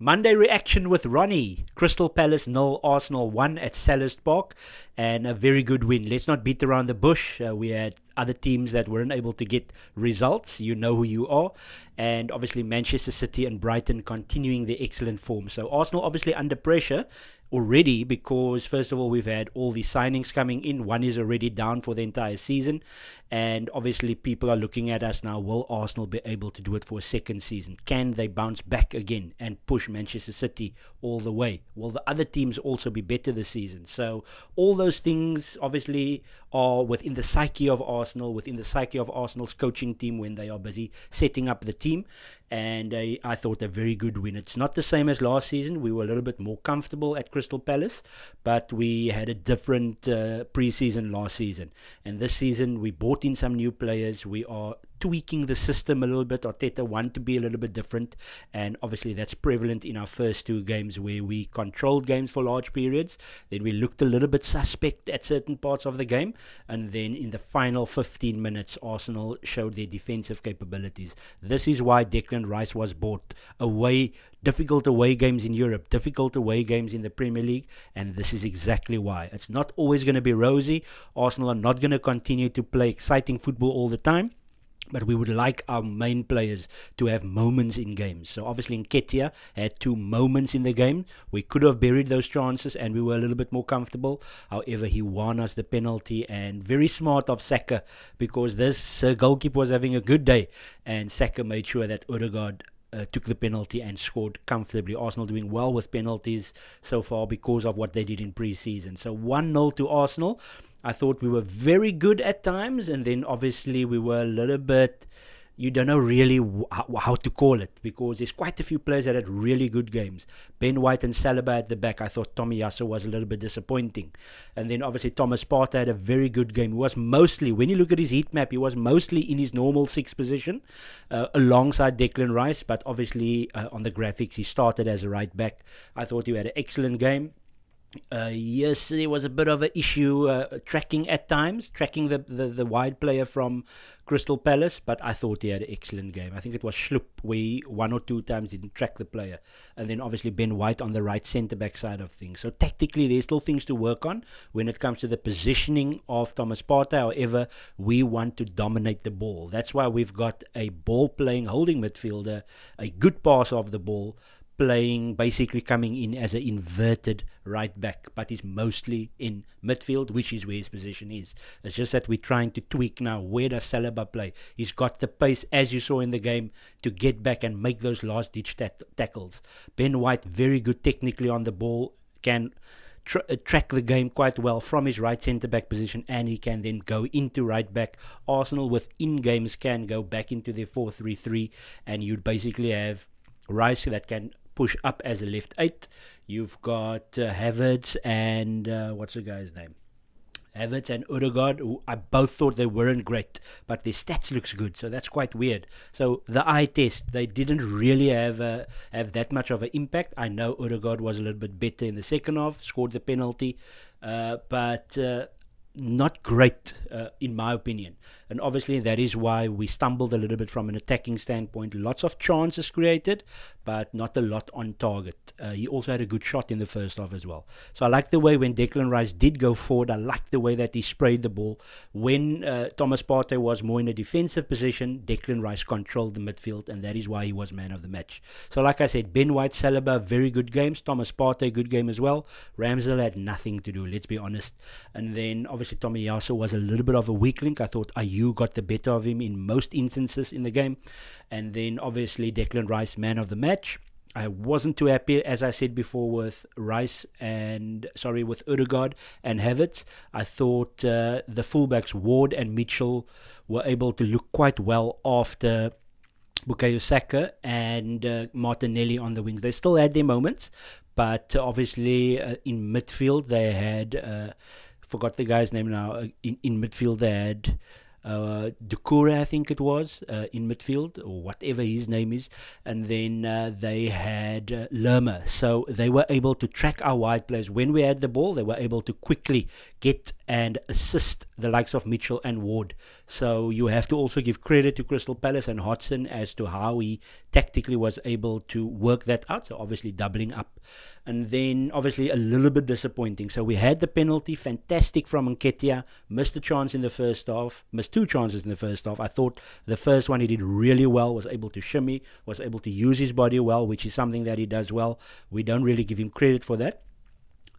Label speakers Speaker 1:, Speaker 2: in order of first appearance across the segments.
Speaker 1: Monday reaction with Roni. Crystal Palace 0, Arsenal 1 at Selhurst Park, and a very good win. Let's not beat around the bush. We had other teams that weren't able to get results. You know who you are. And obviously Manchester City and Brighton continuing their excellent form. So Arsenal obviously under pressure already because, first of all, we've had all these signings coming in. One is already down for the entire season. And obviously people are looking at us now. Will Arsenal be able to do it for a second season? Can they bounce back again and push Manchester City all the way? Will the other teams also be better this season? So all those things obviously are within the psyche of Arsenal, within the psyche of Arsenal's coaching team when they are busy setting up the team. And I thought a very good win. It's not the same as last season. We were a little bit more comfortable at Crystal Palace, but we had a different pre-season last season. And this season we brought in some new players. We are tweaking the system a little bit. Arteta want to be a little bit different, and obviously that's prevalent in our first two games where we controlled games for large periods. Then we looked a little bit suspect at certain parts of the game, and then in the final 15 minutes Arsenal showed their defensive capabilities. This is why Declan Rice was bought. Difficult away games in Europe, difficult away games in the Premier League, and this is exactly why. It's not always going to be rosy. Arsenal are not going to continue to play exciting football all the time, but we would like our main players to have moments in games. So obviously Nketiah had two moments in the game. We could have buried those chances and we were a little bit more comfortable. However, he won us the penalty, and very smart of Saka, because this goalkeeper was having a good day and Saka made sure that Odegaard took the penalty and scored comfortably. Arsenal doing well with penalties so far because of what they did in pre-season. So 1-0 to Arsenal. I thought we were very good at times, and then obviously we were a little bit, you don't know really how to call it, because there's quite a few players that had really good games. Ben White and Saliba at the back. I thought Tomiyasu was a little bit disappointing. And then obviously Thomas Partey had a very good game. He was mostly, when you look at his heat map, he was mostly in his normal sixth position alongside Declan Rice, but obviously on the graphics he started as a right back. I thought he had an excellent game. Yes, there was a bit of an issue tracking the wide player from Crystal Palace, but I thought he had an excellent game. I think it was Schlupp where one or two times didn't track the player, and then obviously Ben White on the right centre-back side of things. So tactically there's still things to work on when it comes to the positioning of Thomas Partey. However, we want to dominate the ball. That's why we've got a ball-playing holding midfielder, a good pass of the ball, playing, basically coming in as an inverted right back, but he's mostly in midfield, which is where his position is. It's just that we're trying to tweak now. Where does Saliba play? He's got the pace, as you saw in the game, to get back and make those last-ditch tackles. Ben White, very good technically on the ball, can track the game quite well from his right centre-back position, and he can then go into right back. Arsenal within games can go back into their 4-3-3, and you'd basically have Rice that can push up as a left 8. You've got Havertz and what's the guy's name? Havertz and Odegaard, who I both thought they weren't great, but their stats looks good, so that's quite weird. So the eye test, they didn't really have that much of an impact. I know Odegaard was a little bit better in the second half, scored the penalty, but not great in my opinion, and obviously that is why we stumbled a little bit from an attacking standpoint. Lots of chances created, but not a lot on target. He also had a good shot in the first half as well. So I like the way when Declan Rice did go forward. I like the way that he sprayed the ball. When Thomas Partey was more in a defensive position, Declan Rice controlled the midfield, and that is why he was man of the match. So like I said, Ben White, Saliba, very good games. Thomas Partey, good game as well. Ramsdale had nothing to do, let's be honest. And then obviously Tomiyasu was a little bit of a weak link. I thought Ayew got the better of him in most instances in the game. And then obviously Declan Rice, man of the match. I wasn't too happy, as I said before, with with Odegaard and Havertz. I thought the fullbacks Ward and Mitchell were able to look quite well after Bukayo Saka and Martinelli on the wings. They still had their moments, but obviously in midfield they had forgot the guy's name now. In midfield they had Dukure, I think it was, in midfield, or whatever his name is. And then they had Lerma. So they were able to track our wide players. When we had the ball, they were able to quickly get and assist the likes of Mitchell and Ward. So you have to also give credit to Crystal Palace and Hodgson as to how he tactically was able to work that out. So obviously doubling up. And then obviously a little bit disappointing. So we had the penalty, fantastic from Nketiah, missed a chance in the first half, missed two chances in the first half. I thought the first one he did really well, was able to shimmy, was able to use his body well, which is something that he does well. We don't really give him credit for that.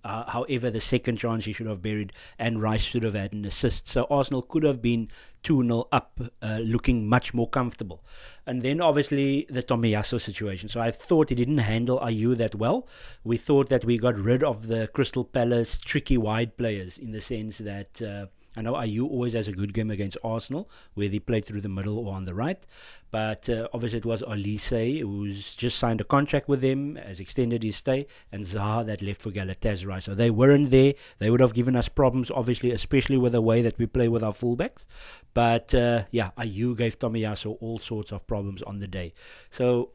Speaker 1: However, the second chance he should have buried, and Rice should have had an assist. So Arsenal could have been 2-0 up, looking much more comfortable. And then obviously the Tomiyasu situation. So I thought he didn't handle Ayew that well. We thought that we got rid of the Crystal Palace tricky wide players, in the sense that I know Ayew always has a good game against Arsenal, where they played through the middle or on the right. But obviously it was Olise, who's just signed a contract with them, has extended his stay, and Zaha that left for Galatasaray. So they weren't there. They would have given us problems, obviously, especially with the way that we play with our fullbacks. But Ayew gave Tomiyasu all sorts of problems on the day. So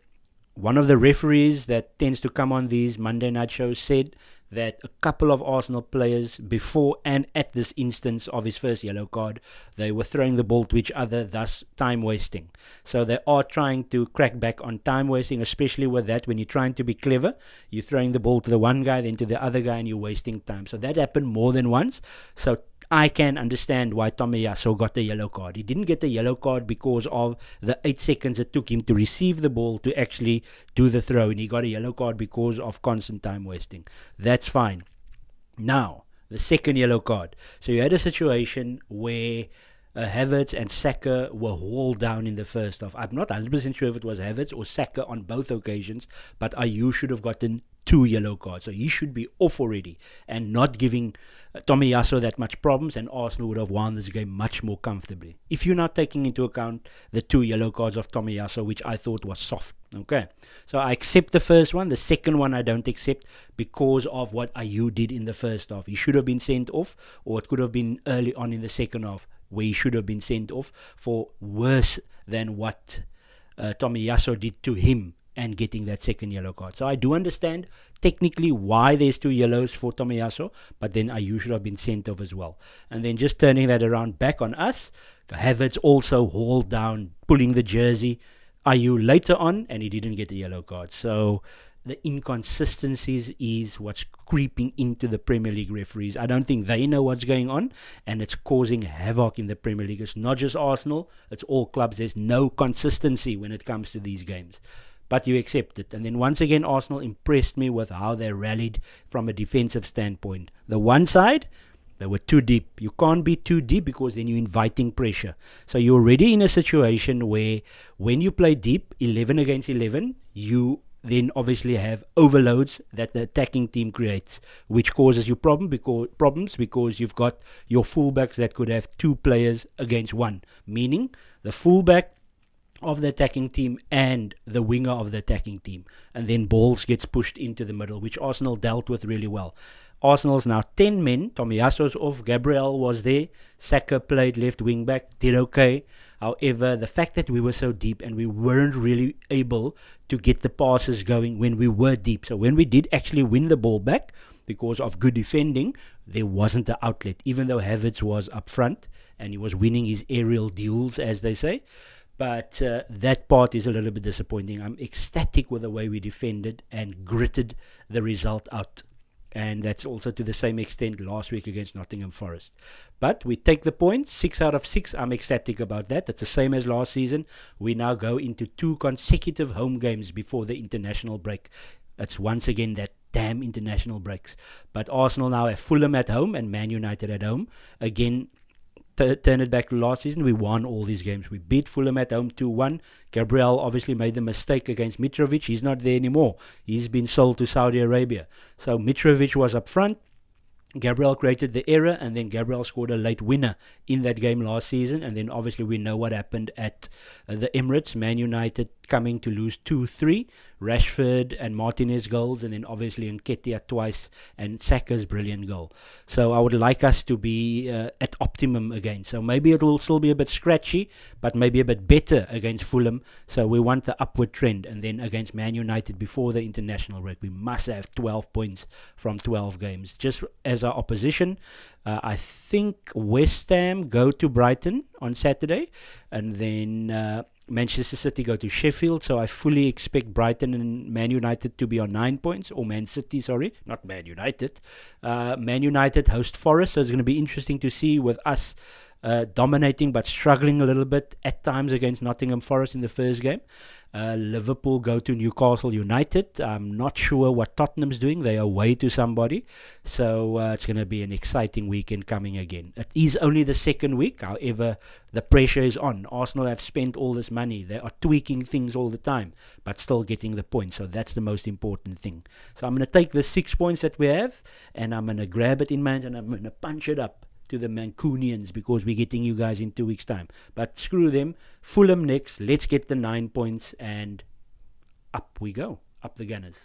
Speaker 1: one of the referees that tends to come on these Monday night shows said that a couple of Arsenal players, before and at this instance of his first yellow card, they were throwing the ball to each other, thus time wasting. So they are trying to crack back on time wasting, especially with that. When you're trying to be clever, you're throwing the ball to the one guy, then to the other guy, and you're wasting time. So that happened more than once. So I can understand why Tomiyasu got the yellow card. He didn't get the yellow card because of the 8 seconds it took him to receive the ball to actually do the throw, and he got a yellow card because of constant time wasting. That's fine. Now, the second yellow card. So you had a situation where Havertz and Saka were hauled down in the first half. I'm not 100% sure if it was Havertz or Saka on both occasions, but Ayew should have gotten 2 yellow cards. So he should be off already, and not giving Tomiyasu that much problems, and Arsenal would have won this game much more comfortably. If you're not taking into account the 2 yellow cards of Tomiyasu, which I thought was soft. Okay, so I accept the first one. The second one I don't accept because of what Ayew did in the first half. He should have been sent off, or it could have been early on in the second half, where he should have been sent off for worse than what Tomiyasu did to him, and getting that second yellow card. So I do understand technically why there's 2 yellows for Tomiyasu, but then Ayew should have been sent off as well. And then just turning that around back on us, Havertz also hauled down, pulling the jersey, Ayew later on, and he didn't get a yellow card. So the inconsistencies is what's creeping into the Premier League referees. I don't think they know what's going on, and it's causing havoc in the Premier League. It's not just Arsenal, it's all clubs. There's no consistency when it comes to these games. But you accept it. And then once again, Arsenal impressed me with how they rallied from a defensive standpoint. The one side, they were too deep. You can't be too deep because then you're inviting pressure. So you're already in a situation where when you play deep, 11 against 11, you then obviously have overloads that the attacking team creates, which causes you problems because you've got your fullbacks that could have 2 players against 1, meaning the fullback of the attacking team and the winger of the attacking team, and then balls gets pushed into the middle, which Arsenal dealt with really well. Arsenal's now 10 men. Tomiyasu's off, Gabriel was there, Saka played left wing back, did okay. However, the fact that we were so deep and we weren't really able to get the passes going when we were deep, so when we did actually win the ball back because of good defending, there wasn't an outlet, even though Havertz was up front and he was winning his aerial duels, as they say. But that part is a little bit disappointing. I'm ecstatic with the way we defended and gritted the result out. And that's also to the same extent last week against Nottingham Forest. But we take the points, 6 out of 6. I'm ecstatic about that. It's the same as last season. We now go into 2 consecutive home games before the international break. It's once again that damn international breaks. But Arsenal now have Fulham at home and Man United at home. Again, turn it back to last season, we won all these games. We beat Fulham at home 2-1. Gabriel obviously made the mistake against Mitrovic. He's not there anymore. He's been sold to Saudi Arabia. So Mitrovic was up front. Gabriel created the error, and then Gabriel scored a late winner in that game last season. And then obviously we know what happened at the Emirates. Man United coming to lose 2-3. Rashford and Martinez goals, and then obviously Nketiah twice, and Saka's brilliant goal. So I would like us to be at optimum again. So maybe it will still be a bit scratchy, but maybe a bit better against Fulham. So we want the upward trend. And then against Man United before the international break, we must have 12 points from 12 games. Just as our opposition, I think West Ham go to Brighton on Saturday, and then Manchester City go to Sheffield. So I fully expect Brighton and Man United to be on 9 points, or Man City, sorry, not Man United. Man United host Forest, so it's going to be interesting to see with us dominating but struggling a little bit at times against Nottingham Forest in the first game. Liverpool go to Newcastle United. I'm not sure what Tottenham's doing. They are away to somebody. So it's going to be an exciting weekend coming again. It is only the second week. However, the pressure is on. Arsenal have spent all this money. They are tweaking things all the time, but still getting the points. So that's the most important thing. So I'm going to take the 6 points that we have, and I'm going to grab it in my hands, and I'm going to punch it up to the Mancunians, because we're getting you guys in 2 weeks' time. But screw them. Fulham next. Let's get the 9 points, and up we go. Up the Gunners.